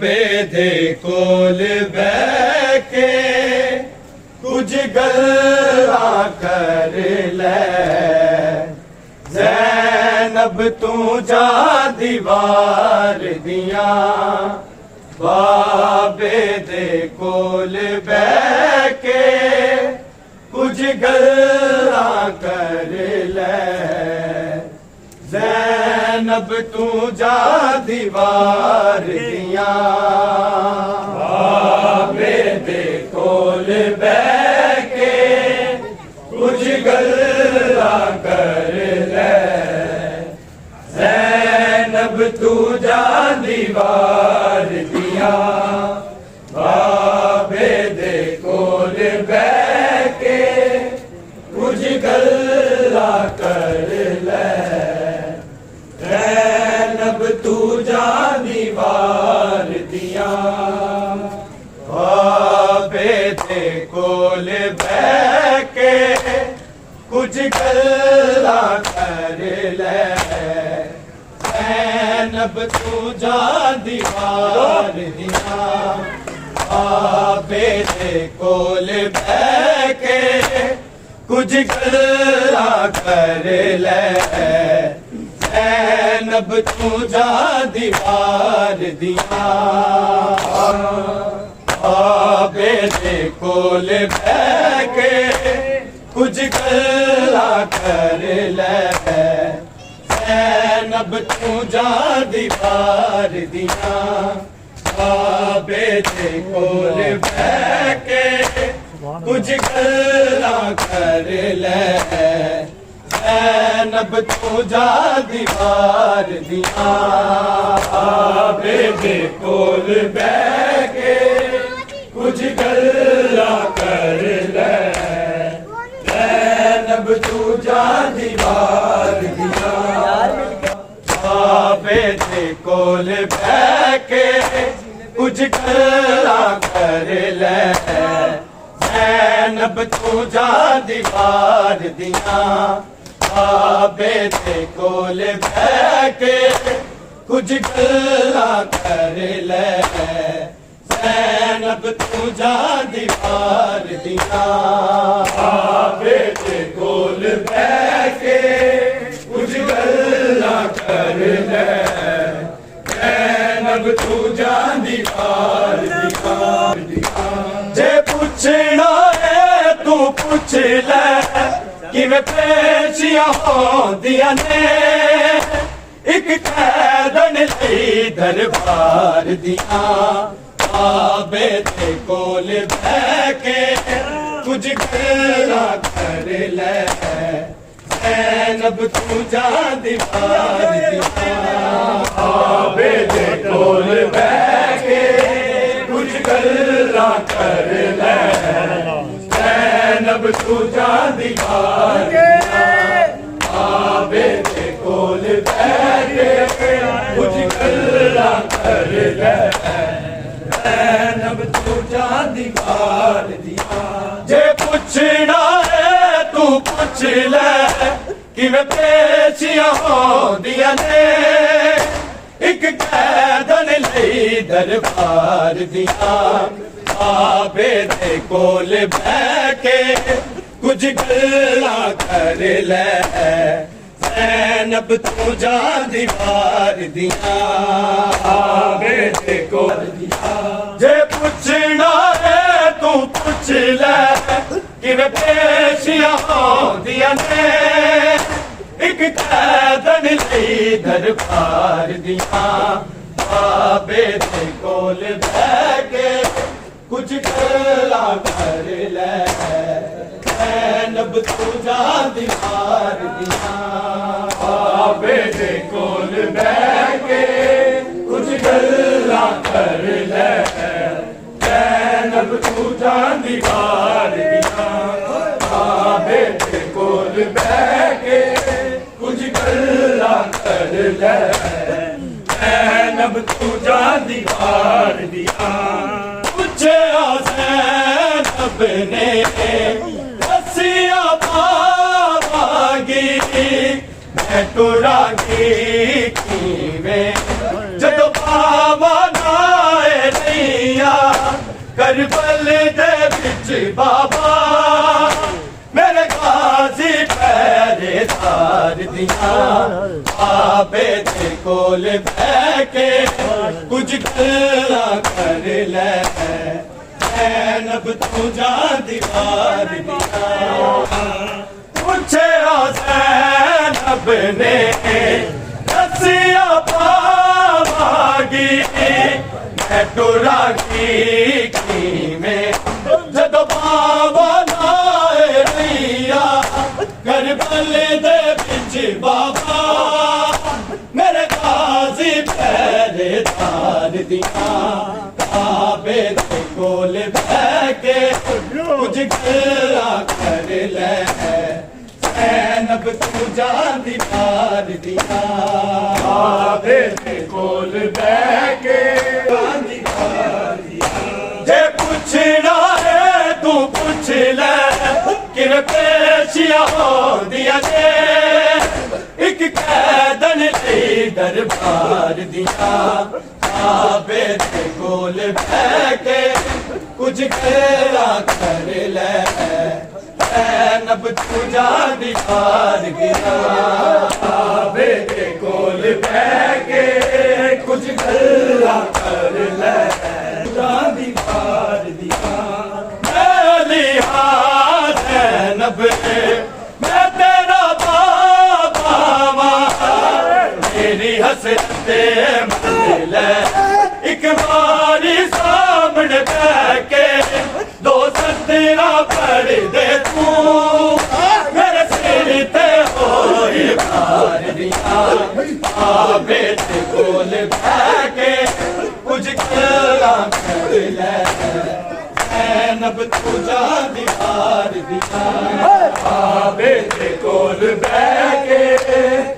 दे कोल बैके कुछ गल्ला कर ले ज़ैनब तू जा दीवार दिया बाबे दे कोल बैके कुछ गल्ला कर ले ज़ैनब तू जा दीवार दिया बाबे दे कोल बैके कुछ गल्ला कर ले ज़ैनब तू जा दीवार दिया बाबे दे कोल बैके कुछ गल्ला कर ले ज़ैनब तू जा दीवार दिया बाबे दे कोल बैके कुछ गल्ला कर ले ज़ैनब तू जा दीवार दिया बाबे दे कोल बैके कुछ गल्ला कर ले ज़ैनब तू जा दीवार दिया बाबे दे कोल बैके कुछ गल्ला कर ले ज़ैनब तू जा दीवार दिया बाबे दे कोल बैके कुछ गल्ला कर ले ज़ैनब तू जा दीवार दिया बाबे दे कोल बैके कुछ गल्ला कर ले ज़ैनब तू जा दीवार दिया बाबे दे कोल बैके कुछ गल्ला कर ले ज़ैनब तू जा दीवार दिया बाबे दे कोल बैके कुछ गल्ला कर ले ज़ैनब तू जा दीवार दिया बाबे दे कोल बैके कुछ गल्ला कर ले ज़ैनब तू जा दीवार दिया जे पुछना है तू पुछ ले किवें पेशियां होंदियां ने एक कैदन लई दरबार दिया बाबे दे कोल बैके कुछ गल्ला कर ले ज़ैनब तू जा दीवार दिया बाबे दे कोल बैके कुछ गल्ला कर ले ज़ैनब तू जा दीवार दिया बाबे दे कोल बैके कुछ गल्ला कर ले ज़ैनब तू जा दीवार दिया जे पुछना है तू पुछ ले किवें पेशियां होंदियां ने एक कैदन लई दरबार दिया बाबे दे कोल बैके कुछ गल्ला कर ले ज़ैनब तू जा दीवार दिया बाबे दे कोल दिया जे पुछना है तू पुछ ले किवें पेशियां होंदियां ने एक कैदन लई दरबार दिया बाबे दे कोल बैके कुछ गल्ला कर ले ज़ैनब तू जा दीवार दिया बाबे दे कोल बैके कुछ गल्ला कर ले ज़ैनब तू जा दीवार दिया बाबे दे कोल बैके कुछ गल्ला कर ले ज़ैनब तू जा दीवार दिया ज़ैनब ने रस्सियां पावांगी मैं टुरांगी किवें जदों पावा नाए करबल दे विच बाबा मेरे गाजी पहरेदार दियां बाबे दे कोल बह के कुछ गल्लां कर लै ज़ैनब तू जान दीवार दियां पूछे ज़ैनब ने रस्सियां पावांगी मैं टुरांगी में जदों बाबा नाए रैया करबल दे विच बाबा मेरे गाजी पहरेदार दियां बाबे दे कोल बह के कुछ गल्लां कर लै ज़ैनब तू जान दीवार दियां बाबे दे कोल बह के जे पुछना है तू पुछ ले कि पेशियां होंदियां ने एक कैदन लई दरबार दियां बाबे दे कोल बह के कुछ गल्लां कर लै ज़ैनब तू जान दीवार दियां बाबे दे कोल बह के कुछ गल्लां कर लै जान दीवार दियां ज़ैनब मैं तेरा बाबा मेरी हसरत मन ले एक बारी सामने बह के दो सतरा पढ़ दे तू मेरे सिर ते होए मार दिया बाबे दे कोल बह के कुछ गल्लां कर लै ज़ैनब तू जान दीवार दियां बाबे दे कोल बह के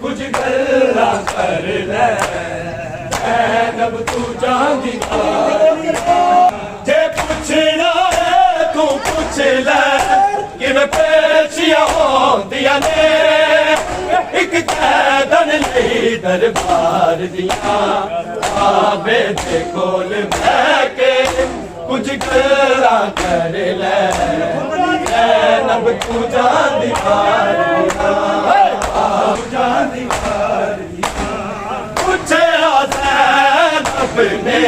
कुछ गल्लां कर लै ज़ैनब तू जान दीवार जे पुछना है तू पुछ ले कि पेशियां होंदियां ने एक कैदन लई दरबार दियां बाबे दे कोल बह के कुछ गल्लां कर लै ज़ैनब तू जान दीवार पूछे ज़ैनब ने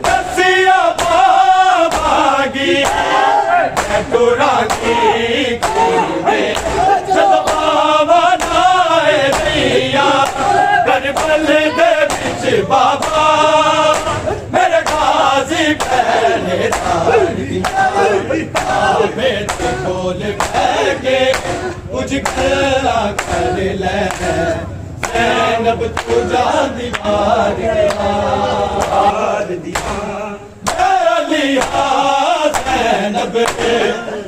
रस्सियां पावांगी मैं टुरांगी में जदों बाबा नाए रैया करबल दे विच बाबा मेरे गाजी पहरेदार दियां बाबे दे कोल बह के कुछ गल्लां कर लै ज़ैनब तू जान दीवार दियां ज़ैनब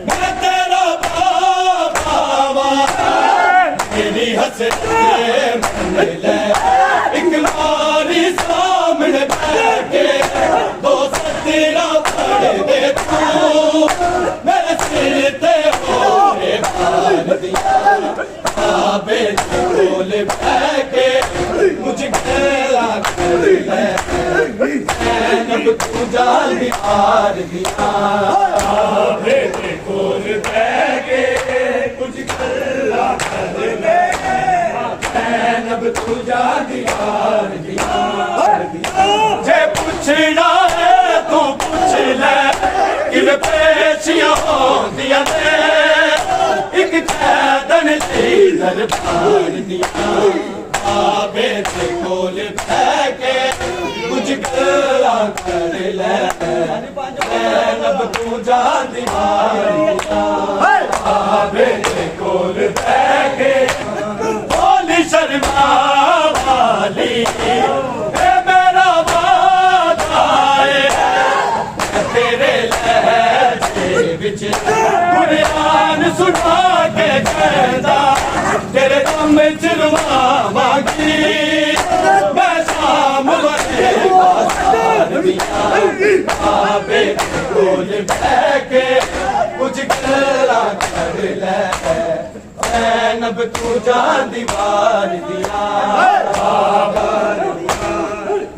मैं तेरा बाबा मेरी हसरत मन ले एक बारी सामने बह के दो सतरा पढ़ दे तू मेरे सिर ते होए मार दियां बाबे दे कोल बह के कुछ गल्लां कर लै ज़ैनब तू जान दीवार दियां बाबे दे कोल बह के कुछ गल्लां कर लै ज़ैनब तू जान दीवार दियां जे पुछना है तू पुछ ले कि पेशियां होंदियां ने एक कैदन लई दरबार दियां बाबे दे कोल बह के कुछ गल्लां कर लै ज़ैनब तू जान दीवार दियां बाबे दे कोल बह के बोली शर्मा वाली मेरा वादा है तेरे लहजे विच कुरान सुना के कहदा तेरे दम च रुवावांगी मैं शाम वाले बाजार दियां बाबे दे कोल बह के कुछ गल्लां कर लै ज़ैनब तू जान दीवार दियां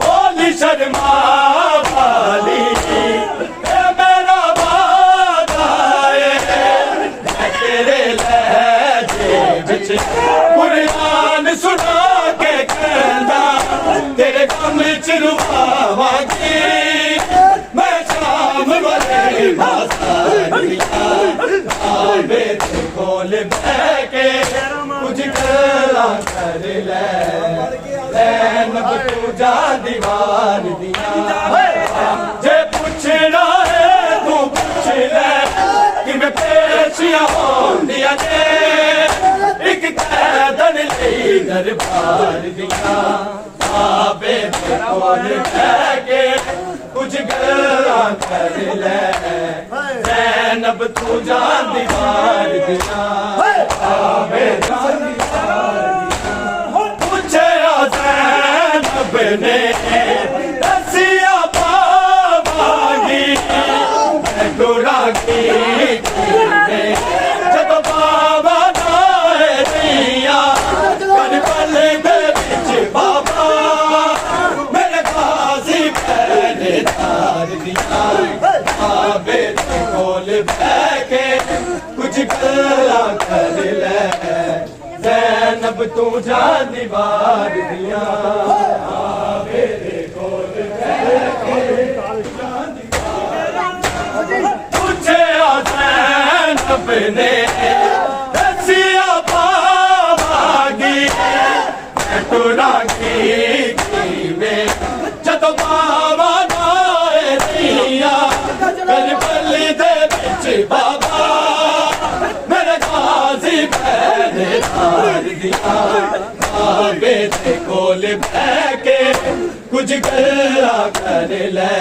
बोली शर्मा वाली गम च रुवावांगी मैं शाम वाले बाज़ारियां काबे दे कोल बैठ के कुछ गल्लां कर ले ज़ैनब तू जा दीवार दियां जे पुछना है तू पुछ ले कि मैं पेशियां होंदियां ने एक कैदन लई दरबार दियां काबे दे कोल बैठ के कुछ गल्लां कर ले ज़ैनब तू जा दीवार दियां काबे जा ज़ैनब ने दसिया पावांगी मैं गुरागी जब बाबा नाए दिया करबल दे विच बाबा मेरे गाज़ी पहरेदार दिया काबे दे कोल बैठ के कुछ गल्लां कर ले ज़ैनब तू जा दीवार दियां काबे दे कोल बैठ के पूछया ज़ैनब ने दसिया पावांगी मैं टुरांगी किवें जदों बाबा नाए दिया करबल दे विच बाबा मेरे गाज़ी पहरेदार दियां काबे दे कोल बैठ के कुछ गल्लां कर ले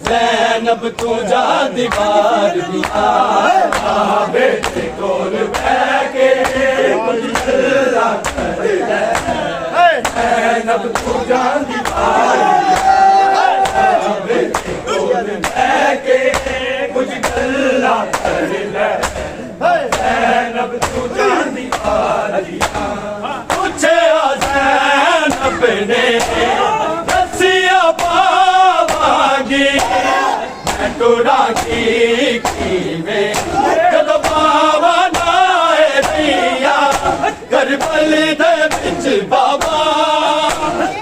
ज़ैनब तू जा दीवार दियां काबे दे कोल बैठ के कुछ गल्लां कर ले ज़ैनब तू जा दीवार दियां काबे दे कोल बैठ के कुछ गल्लां कर ले ज़ैनब तू जा दीवार दियां पूछया ज़ैनब ने दसिया पावांगी मैं टुरांगी किवें जदों बाबा नाए दिया करबल दे विच बाबा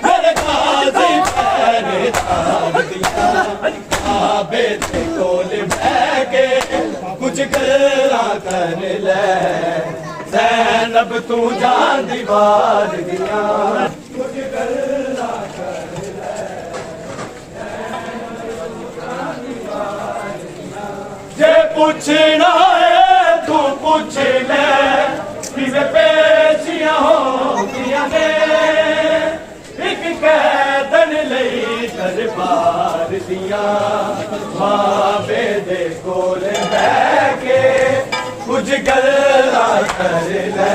मेरे गाज़ी पहरेदार दियां काबे दे कोल बैठ के कुछ गल्लां कर ले ज़ैनब तू जा दीवार दियां कुछ गल्लां कर ले जे पुछना है तू पुछ ले कि वे पेशियां होंदियां ने एक कैदन लई दरबार दियां काबे दे कोल बैठ के कुछ गल्लां कर ले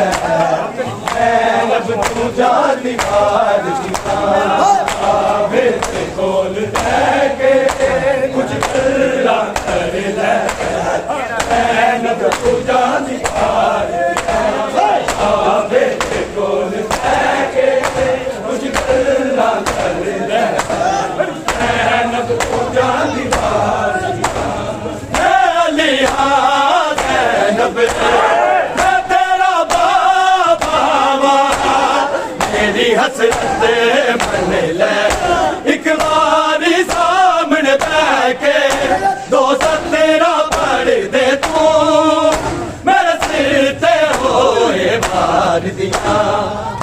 ज़ैनब तू जा दीवार दियां काबे दे कोल बैठ के कुछ गल्लां कर ले ज़ैनब तू जा दीवार दियां काबे दे कोल बैठ के कुछ गल्लां कर ले ज़ैनब तू जा दीवार दियां मैं तेरा बाबा मेरी हसरत मन ले एक बारी सामने बैठ के दो तेरा पढ़ दे तू मेरे सिर ते होए मार दिया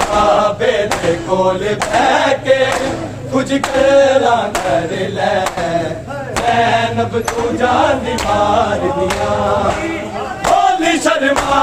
काबे दे कोल बैठ के कुछ गल्लां कर ले ज़ैनब तू जा दीवार दियां शर्मा